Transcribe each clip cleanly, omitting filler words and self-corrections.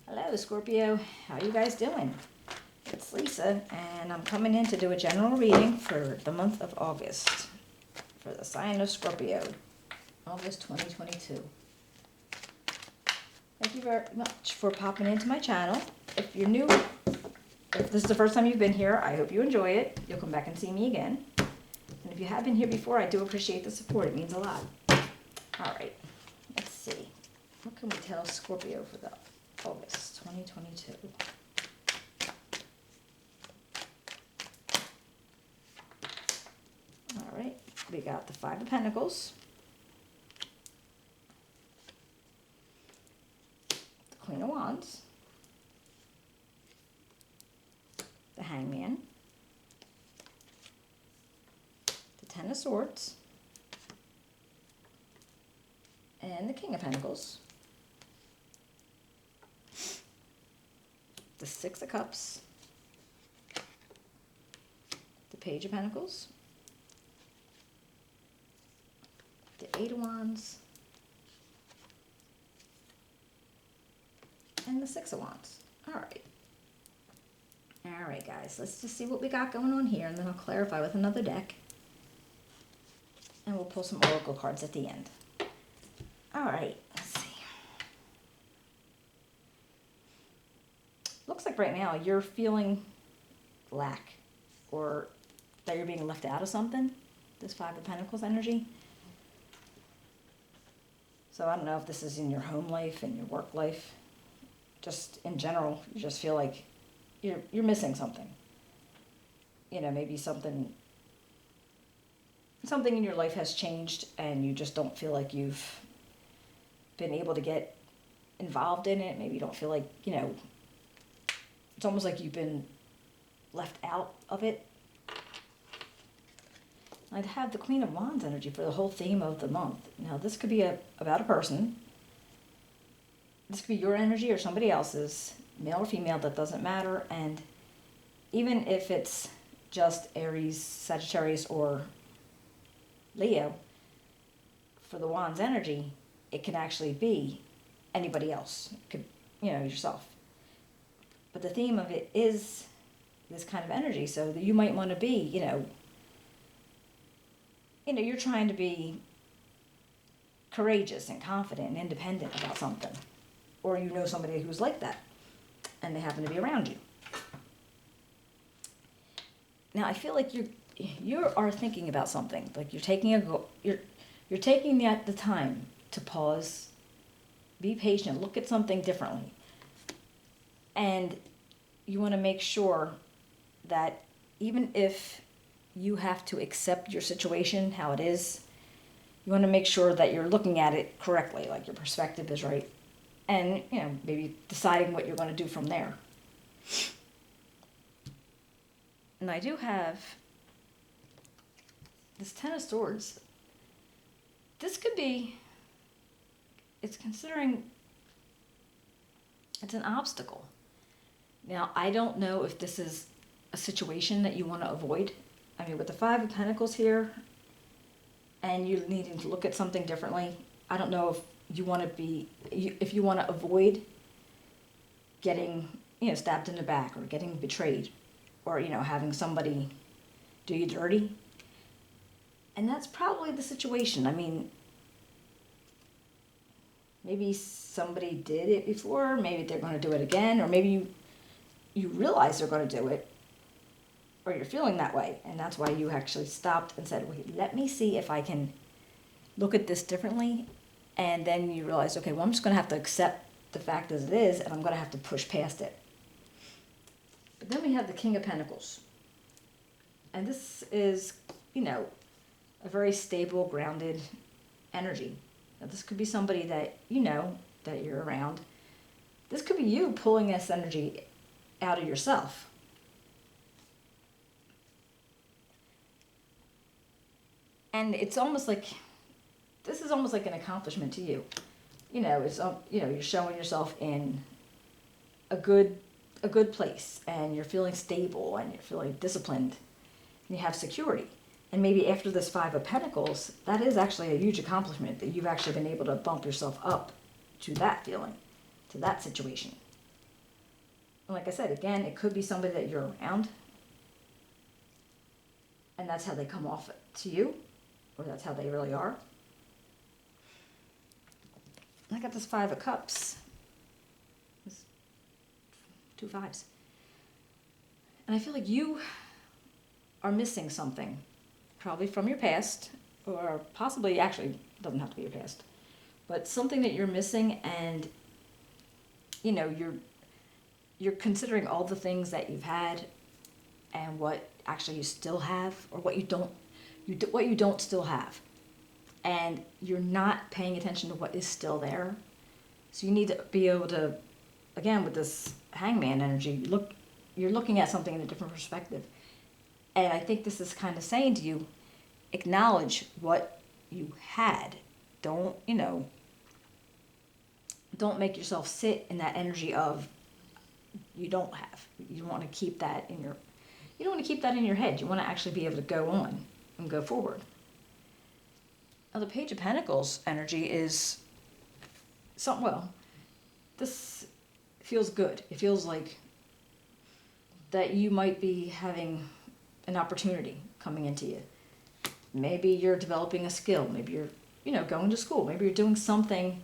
Hello, Scorpio. How you guys doing? It's Lisa, and I'm coming in to do a general reading for the month of August for the sign of Scorpio, August 2022. Thank you very much for popping into my channel. If you're new, if this is the first time you've been here, I hope you enjoy it. You'll come back and see me again. And if you have been here before, I do appreciate the support. It means a lot. All right, let's see. What can we tell Scorpio for the August 2022? All right, we got the Five of Pentacles, the Queen of Wands, the Hangman, the Ten of Swords, and the King of Pentacles, the Six of Cups, the Page of Pentacles, the Eight of Wands, and the Six of Wands. All right. All right, guys, let's just see what we got going on here, and then I'll clarify with another deck. And we'll pull some oracle cards at the end. All right, let's see. Looks like right now you're feeling lack, or that you're being left out of something, this Five of Pentacles energy. So I don't know if this is in your home life and your work life. Just in general, you just feel like you're missing something. You know, maybe something in your life has changed and you just don't feel like you've been able to get involved in it. Maybe you don't feel like, you know, it's almost like you've been left out of it. I'd have the Queen of Wands energy for the whole theme of the month. Now, this could be about a person. This could be your energy or somebody else's, male or female, that doesn't matter. And even if it's just Aries, Sagittarius, or Leo, for the Wands energy, it can actually be anybody else. It could, you know, yourself. But the theme of it is this kind of energy, so that you might want to be, you know, you're trying to be courageous and confident and independent about something. Or you know somebody who's like that, and they happen to be around you. Now, I feel like you are thinking about something. Like you're taking you're taking the time to pause, be patient, look at something differently. And you want to make sure that even if you have to accept your situation, how it is, you want to make sure that you're looking at it correctly, like your perspective is right. And, you know, maybe deciding what you're going to do from there. And I do have this Ten of Swords. This could be, it's considering it's an obstacle. Now, I don't know if this is a situation that you want to avoid. I mean, with the Five of Pentacles here, and you needing to look at something differently, I don't know if you want to avoid getting, you know, stabbed in the back, or getting betrayed, or, you know, having somebody do you dirty. And that's probably the situation. I mean, maybe somebody did it before, maybe they're going to do it again, or maybe you realize they're going to do it, or you're feeling that way, and that's why you actually stopped and said, wait, let me see if I can look at this differently. And then you realize, okay, well, I'm just going to have to accept the fact as it is, and I'm going to have to push past it. But then we have the King of Pentacles. And this is, you know, a very stable, grounded energy. Now, this could be somebody that you know, that you're around. This could be you pulling this energy out of yourself. And it's almost like, this is almost like an accomplishment to you. You know, it's, you know, you're showing yourself in a good place, and you're feeling stable, and you're feeling disciplined, and you have security. And maybe after this Five of Pentacles, that is actually a huge accomplishment, that you've actually been able to bump yourself up to that feeling, to that situation. And like I said, again, it could be somebody that you're around, and that's how they come off to you, or that's how they really are. I got this 5 of Cups. This 2 5s. And I feel like you are missing something, probably from your past, or possibly, actually, doesn't have to be your past, but something that you're missing, and you know, you're considering all the things that you've had and what actually you still have, or what you don't still have, and you're not paying attention to what is still there. So you need to be able to, again, with this Hangman energy, you're looking at something in a different perspective. And I think this is kind of saying to you, acknowledge what you had. Don't make yourself sit in that energy of you don't have. You want to keep that in your head. You want to actually be able to go on and go forward. Now the Page of Pentacles energy is this feels good. It feels like that you might be having an opportunity coming into you. Maybe you're developing a skill. Maybe you're, going to school. Maybe you're doing something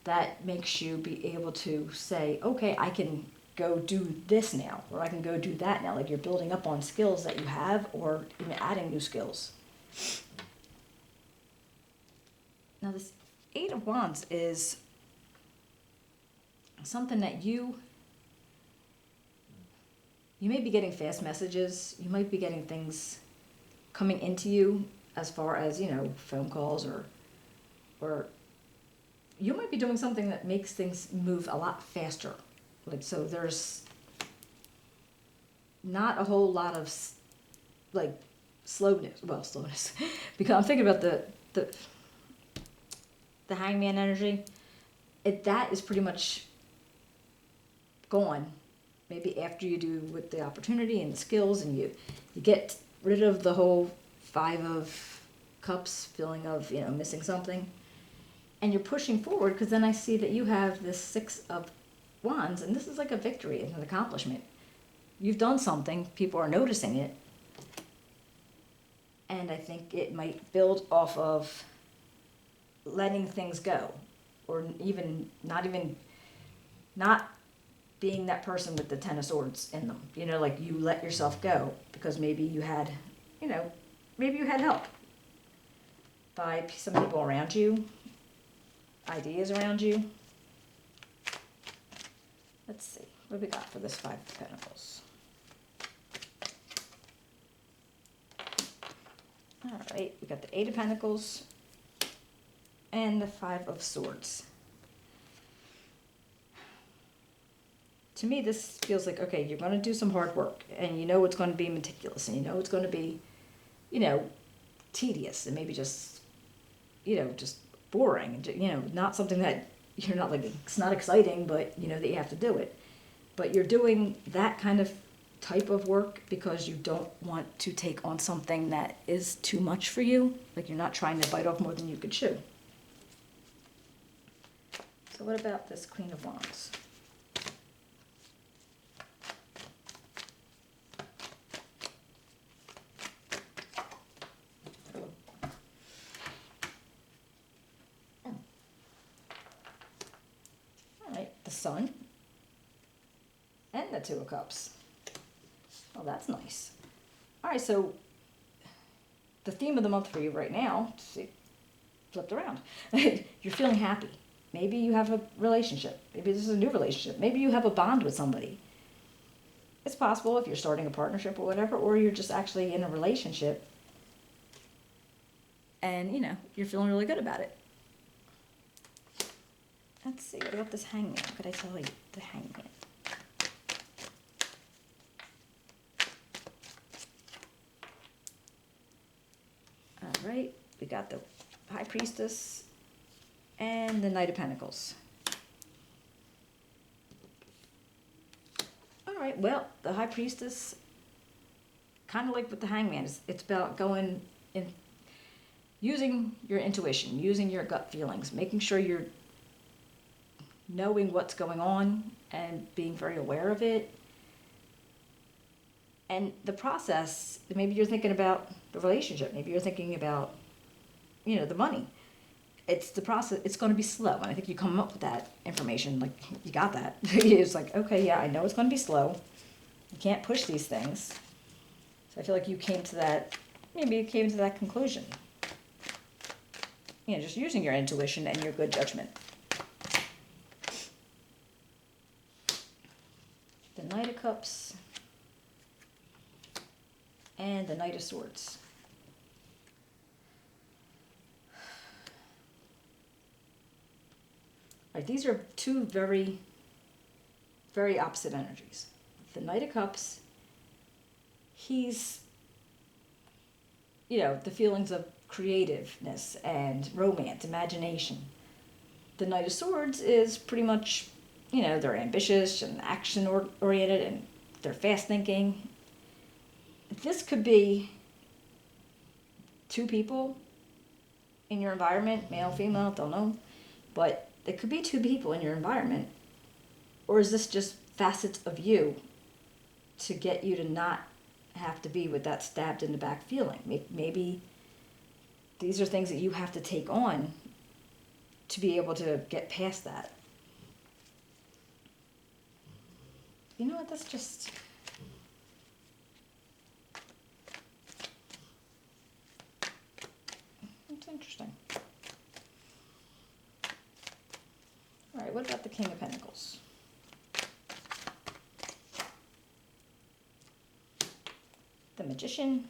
that makes you be able to say, okay, I can go do this now, or I can go do that now. Like you're building up on skills that you have, or even adding new skills. Now this 8 of Wands is something that you may be getting fast messages. You might be getting things coming into you as far as, phone calls, or you might be doing something that makes things move a lot faster. Like, so there's not a whole lot of slowness, because I'm thinking about the Hangman energy. That is pretty much gone. Maybe after you do with the opportunity and the skills, and you get rid of the whole 5 of Cups feeling of, missing something. And you're pushing forward, because then I see that you have this 6 of Wands, and this is like a victory and an accomplishment. You've done something, people are noticing it, and I think it might build off of letting things go, or not being that person with the 10 of Swords in them. Like you let yourself go because maybe you had help by some people around you, ideas around you. Let's see, what do we got for this 5 of Pentacles? All right, we got the 8 of Pentacles and the 5 of Swords. To me, this feels like, okay, you're going to do some hard work, and it's going to be meticulous, and it's going to be, tedious, and maybe just boring, not something that you're not like, it's not exciting, but that you have to do it. But you're doing that kind of type of work because you don't want to take on something that is too much for you. Like you're not trying to bite off more than you could chew. So what about this Queen of Wands? The Sun and the 2 of Cups. Oh, that's nice. All right, so the theme of the month for you right now, see, flipped around. You're feeling happy. Maybe you have a relationship. Maybe this is a new relationship. Maybe you have a bond with somebody. It's possible if you're starting a partnership or whatever, or you're just actually in a relationship and, you're feeling really good about it. Let's see, what about this Hangman? What could I tell you? The Hangman. All right, we got the High Priestess and the Knight of Pentacles. All right, well, the High Priestess, kind of like with the Hangman, it's about going in, using your intuition, using your gut feelings, making sure you're knowing what's going on and being very aware of it. And the process, maybe you're thinking about the relationship, maybe you're thinking about, the money. It's the process, it's going to be slow. And I think you come up with that information, like, you got that. It's like, okay, yeah, I know it's going to be slow. You can't push these things. So I feel like you came to that, maybe you came to that conclusion. Just using your intuition and your good judgment. The Knight of Cups and the Knight of Swords. All right, these are two very, very opposite energies. The Knight of Cups, he's, the feelings of creativeness and romance, imagination. The Knight of Swords is pretty much, they're ambitious and action-oriented and they're fast-thinking. This could be two people in your environment, male, female, don't know. But it could be two people in your environment. Or is this just facets of you to get you to not have to be with that stabbed in the back feeling? Maybe these are things that you have to take on to be able to get past that. You know what, that's just... It's interesting. All right, what about the King of Pentacles? The Magician.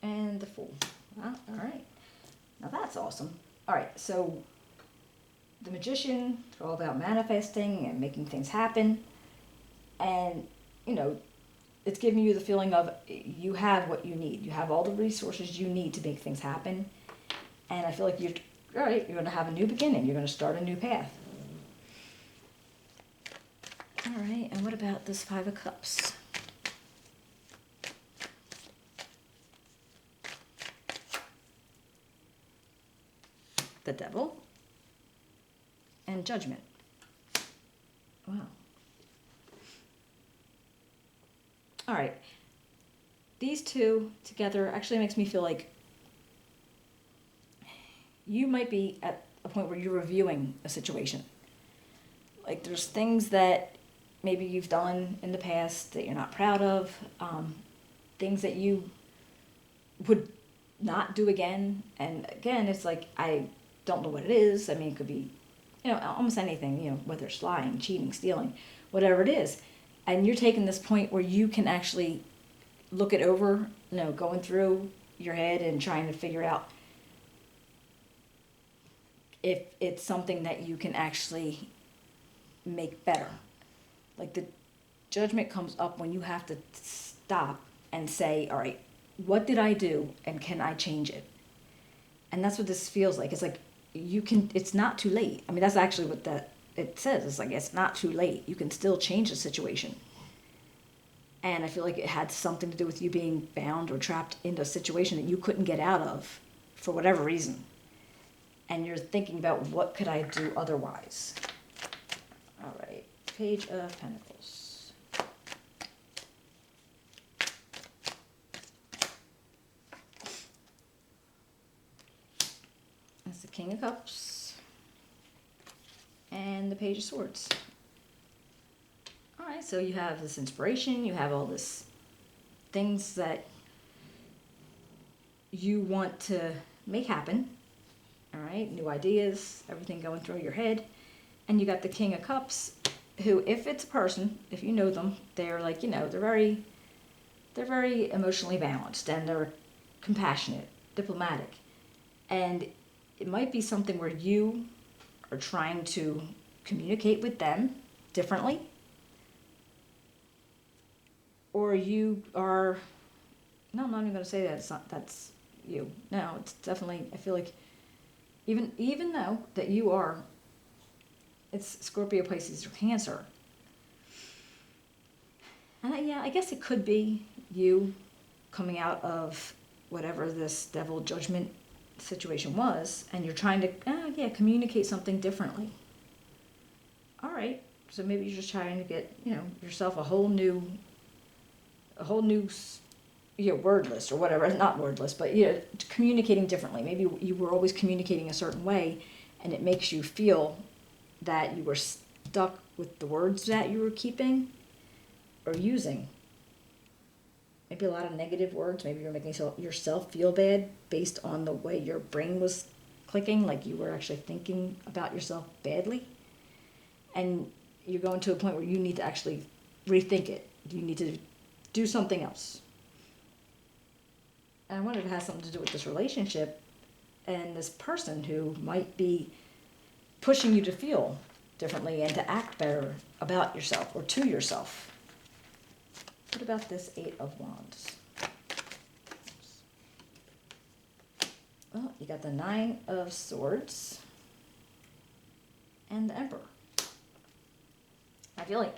And the Fool. Wow, all right. Now that's awesome. All right, so the Magician, it's all about manifesting and making things happen. And, it's giving you the feeling of you have what you need. You have all the resources you need to make things happen. And I feel like you're going to have a new beginning. You're going to start a new path. All right, and what about this Five of Cups? The Devil and Judgment. Wow. All right, these two together actually makes me feel like you might be at a point where you're reviewing a situation. Like there's things that maybe you've done in the past that you're not proud of, things that you would not do again. And again, it's like, I don't know what it is. I mean, it could be, almost anything, whether it's lying, cheating, stealing, whatever it is. And you're taking this point where you can actually look it over, going through your head and trying to figure out if it's something that you can actually make better. Like the Judgment comes up when you have to stop and say, all right, what did I do and can I change it? And that's what this feels like. It's like it's not too late. I mean, that's actually what it says. It's like, it's not too late. You can still change the situation. And I feel like it had something to do with you being bound or trapped into a situation that you couldn't get out of for whatever reason. And you're thinking about, what could I do otherwise? All right, Page of Pentacles. That's the King of Cups. And the Page of Swords. All right, so you have this inspiration, you have all this things that you want to make happen. All right, new ideas, everything going through your head. And you got the King of Cups, who, if it's a person, if you know them, they're like, they're very emotionally balanced and they're compassionate, diplomatic. And it might be something where you are trying to communicate with them differently, or you are, no, I'm not even going to say that, that's you. No, it's definitely, I feel like, even though that you are, it's Scorpio, Pisces, or Cancer. And I guess it could be you coming out of whatever this devil judgment situation was, and you're trying to communicate something differently. All right, so maybe you're just trying to get yourself a whole new word list or whatever. Not word list, but communicating differently. Maybe you were always communicating a certain way, and it makes you feel that you were stuck with the words that you were keeping or using. Maybe a lot of negative words. Maybe you're making yourself feel bad based on the way your brain was clicking, like you were actually thinking about yourself badly. And you're going to a point where you need to actually rethink it. You need to do something else. And I wonder if it has something to do with this relationship and this person who might be pushing you to feel differently and to act better about yourself or to yourself. What about this Eight of Wands? Well, you got the Nine of Swords and the Emperor. I feel like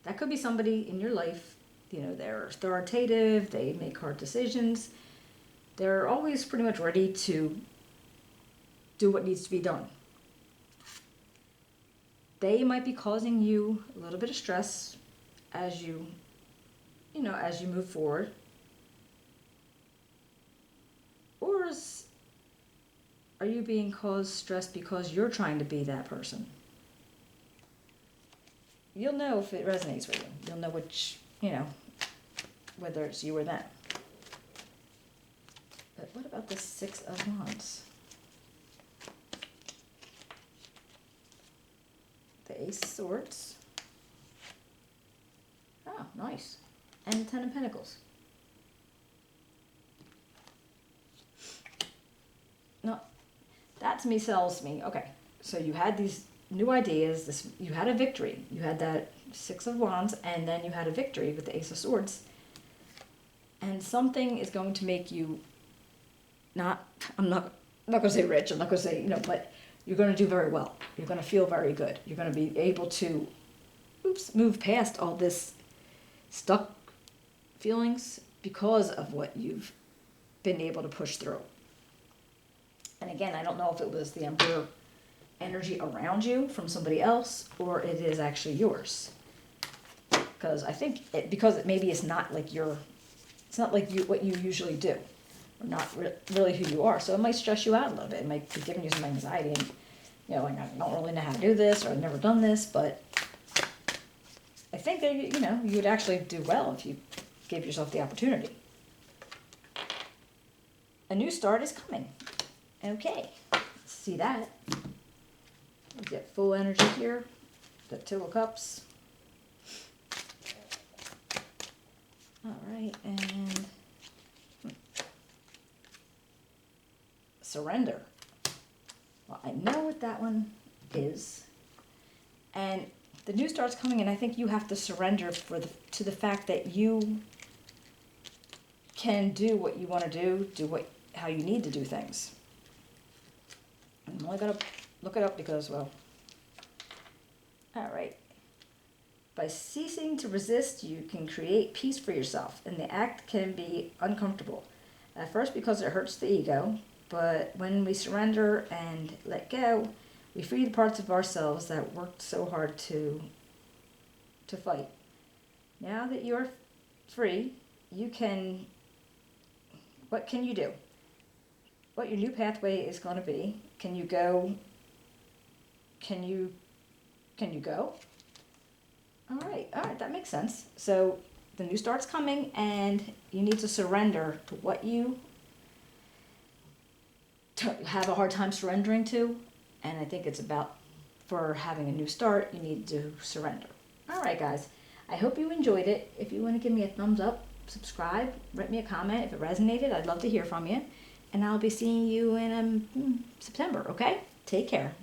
that could be somebody in your life, they're authoritative, they make hard decisions. They're always pretty much ready to do what needs to be done. They might be causing you a little bit of stress as you move forward. Or are you being caused stress because you're trying to be that person? You'll know if it resonates with you. You'll know which, whether it's you or them. But what about the Six of Wands? The Ace of Swords. Oh, nice. And the Ten of Pentacles. No, that to me sells me. Okay, so you had these new ideas. You had a victory. You had that Six of Wands, and then you had a victory with the Ace of Swords. And something is going to make you I'm not going to say rich. I'm not going to say, but you're going to do very well. You're going to feel very good. You're going to be able to move past all this stuck feelings because of what you've been able to push through. And again, I don't know if it was the Emperor energy around you from somebody else or it is actually yours. Because I think maybe it's not like what you usually do. Or not really who you are. So it might stress you out a little bit. It might be giving you some anxiety and, like I don't really know how to do this or I've never done this, but I think that, you would actually do well if you gave yourself the opportunity. A new start is coming. Okay, let's see that. We get full energy here. The Two of Cups. All right, and surrender. Well, I know what that one is. And the new start's coming, and I think you have to surrender to the fact that you can do what you want to do how you need to do things. I'm only going to look it up because, all right. By ceasing to resist, you can create peace for yourself, and the act can be uncomfortable. At first because it hurts the ego, but when we surrender and let go, we free the parts of ourselves that worked so hard to fight. Now that you're free, what can you do? What your new pathway is going to be? Can you go? Can you go? All right, that makes sense. So the new start's coming, and you need to surrender to what you have a hard time surrendering to, and I think it's about, for having a new start, you need to surrender. All right, guys, I hope you enjoyed it. If you want to give me a thumbs up, subscribe, write me a comment. If it resonated, I'd love to hear from you, and I'll be seeing you in September, okay? Take care.